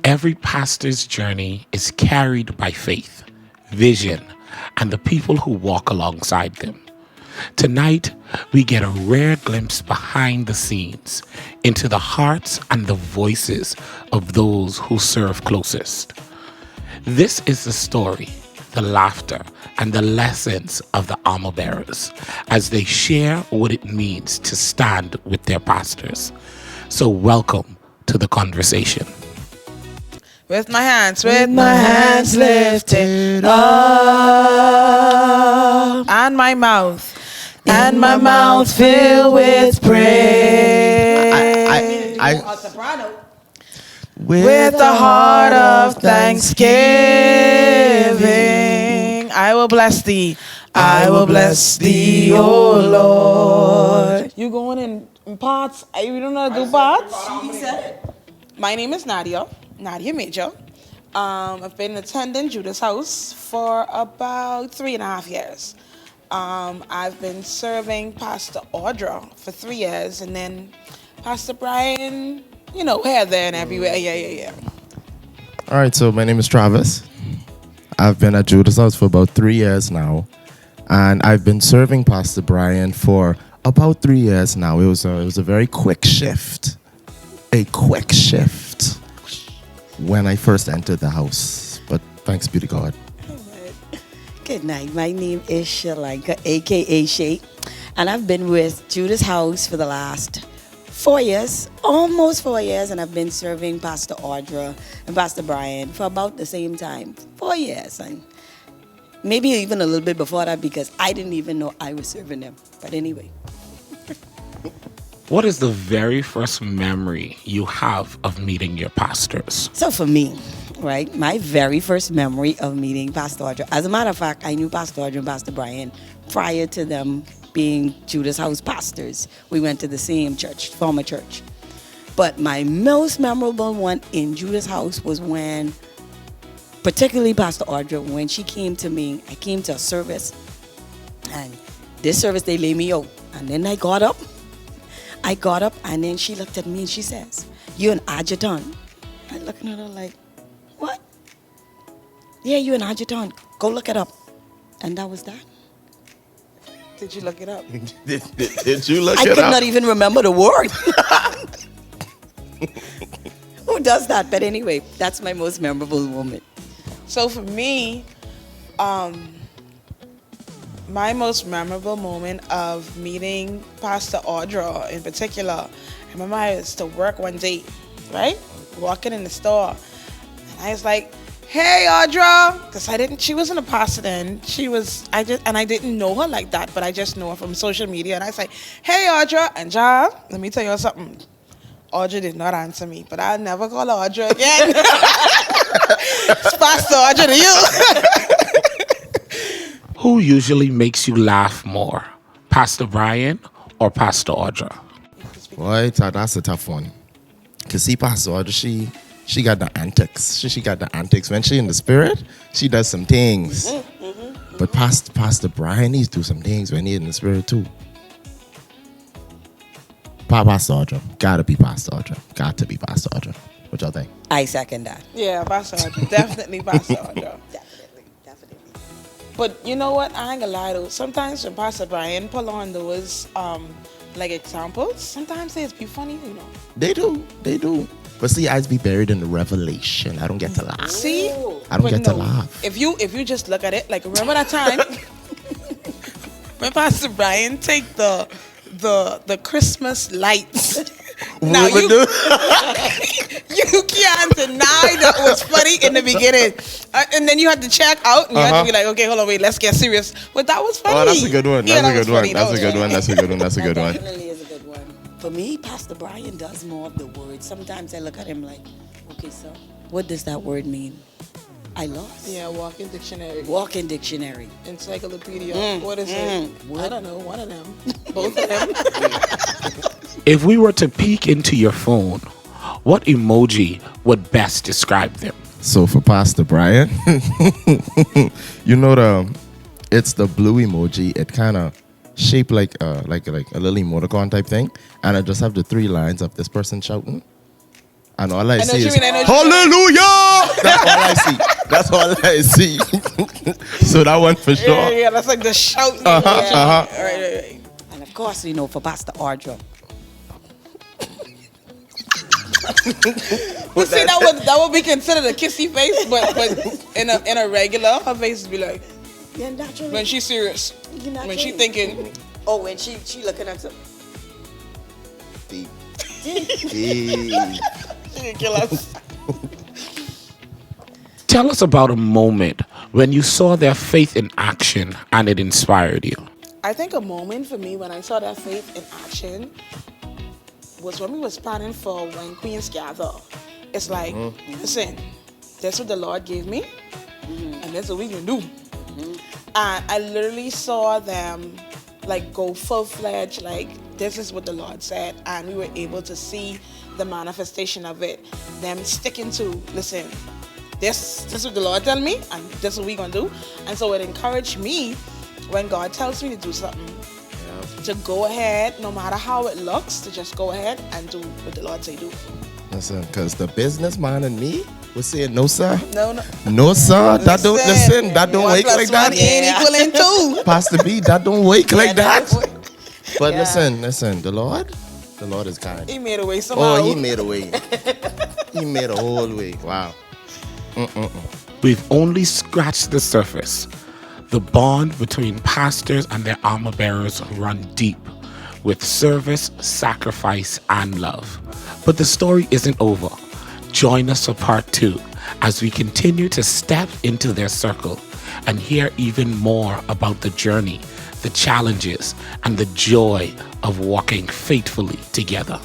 Every pastor's journey is carried by faith, vision, and the people who walk alongside them. Tonight, we get a rare glimpse behind the scenes into the hearts and the voices of those who serve closest. This is the story, the laughter, and the lessons of the armor bearers as they share what it means to stand with their pastors. So, welcome to the conversation. With my hands lifted up, and my mouth filled with praise. With a heart of thanksgiving, I will bless thee, O Lord. You going in parts? You don't know how to do parts? He said it. My name is Nadia Major. I've been attending Judah's house for about 3.5 years. I've been serving Pastor Audra for 3 years, and then Pastor Brian, here, there, and everywhere. Yeah. All right, so my name is Travis. I've been at Judah's house for about 3 years now, and I've been serving Pastor Brian for about 3 years now. It was a very quick shift. When I first entered the house, but thanks be to God. Good night. My name is Shalanka, a.k.a. Shay, and I've been with Judah's house for the last 4 years, almost 4 years, and I've been serving Pastor Audra and Pastor Brian for about the same time, 4 years, and maybe even a little bit before that because I didn't even know I was serving them. But anyway. What is the very first memory you have of meeting your pastors? So for me, right, my very first memory of meeting Pastor Audra, as a matter of fact, I knew Pastor Audra and Pastor Brian prior to them being Judah's house pastors. We went to the same church, former church. But my most memorable one in Judah's house was when, particularly Pastor Audra, when she came to me, I came to a service, and this service, they laid me out. And then I got up, and then she looked at me and she says, "You're an adjutant." I looked at her like, "What?" "Yeah, you're an adjutant. Go look it up." And that was that. Did you look it up? Did you look I it could up? not even remember the word. Who does that? But anyway, that's my most memorable moment. So for me, my most memorable moment of meeting Pastor Audra in particular, I remember I was to work one day, right? Walking in the store, and I was like, "Hey, Audra," because she wasn't a pastor then. I didn't know her like that, but I just know her from social media. And I was like, "Hey, Audra," and John, let me tell you something. Audra did not answer me, but I'll never call her Audra again. It's Pastor Audra to you. Who usually makes you laugh more, Pastor Brian or Pastor Audra? Boy, that's a tough one. Cause see, Pastor Audra, she got the antics. She got the antics. When she in the spirit, she does some things. But Pastor Brian needs to do some things when he in the spirit too. Pastor Audra. Gotta be Pastor Audra. Got to be Pastor Audra. What y'all think? I second that. Yeah, Pastor Audra. Definitely Pastor Audra. Definitely. But you know what? I ain't gonna lie though. Sometimes when Pastor Brian pull on those like examples, sometimes they just be funny, They do. But see, I'd be buried in the revelation. I don't get to laugh. See? I don't get to laugh. If you just look at it, like remember that time when Pastor Brian take the Christmas lights. Now you can't deny that was funny in the beginning, and then you had to check out, and you had to be like, "Okay, hold on, wait, let's get serious." But that was funny. Oh, that's a good one. Yeah, That's a good one. funny. That's a good one. That's a good one. That's a good one. Definitely is a good one. For me, Pastor Brian does more of the words. Sometimes I look at him like, "Okay, so what does that word mean?" I lost. Yeah, walking dictionary. Walking dictionary. Encyclopedia. What is it? I don't know. One of them. Both of them. If we were to peek into your phone, what emoji would best describe them? So for Pastor Brian, it's the blue emoji. It kind of shaped like a little emoticon type thing, and I just have the 3 lines of this person shouting. And all I know see what you is, mean, I know what you mean. hallelujah! That's all I see. That's all I see. So that one for Yeah, sure. yeah, that's like the shout. Right. And of course, you know, for Pastor Audra. But see, that would be considered a kissy face, but in a regular, her face would be like Yeah, naturally. when she's serious, when she thinking. Oh, when she looking at some. Deep. She can kill us. Tell us about a moment when you saw their faith in action and it inspired you. I think a moment for me when I saw that faith in action was when we was planning for When Queens Gather. It's like, listen, that's what the Lord gave me, and that's what we can do. And I literally saw them like go full-fledged, like this is what the Lord said, and we were able to see the manifestation of it. Them sticking to, listen, this is what the Lord tell me, and this is what we gonna do. And so it encouraged me when God tells me to do something, to go ahead, no matter how it looks, to just go ahead and do what the Lord say do. Listen, because the businessman and me would say, no, sir. No. No, sir. That don't, listen, that don't work like that. 1 + 1 ain't equaling 2. Pastor B, that don't work like that. But Yeah. listen, the Lord is kind. He made a way somehow. Oh, he made a way. He made a whole way. Wow. We've only scratched the surface. The bond between pastors and their armor bearers run deep with service, sacrifice, and love. But the story isn't over. Join us for part 2 as we continue to step into their circle and hear even more about the journey, the challenges, and the joy of walking faithfully together.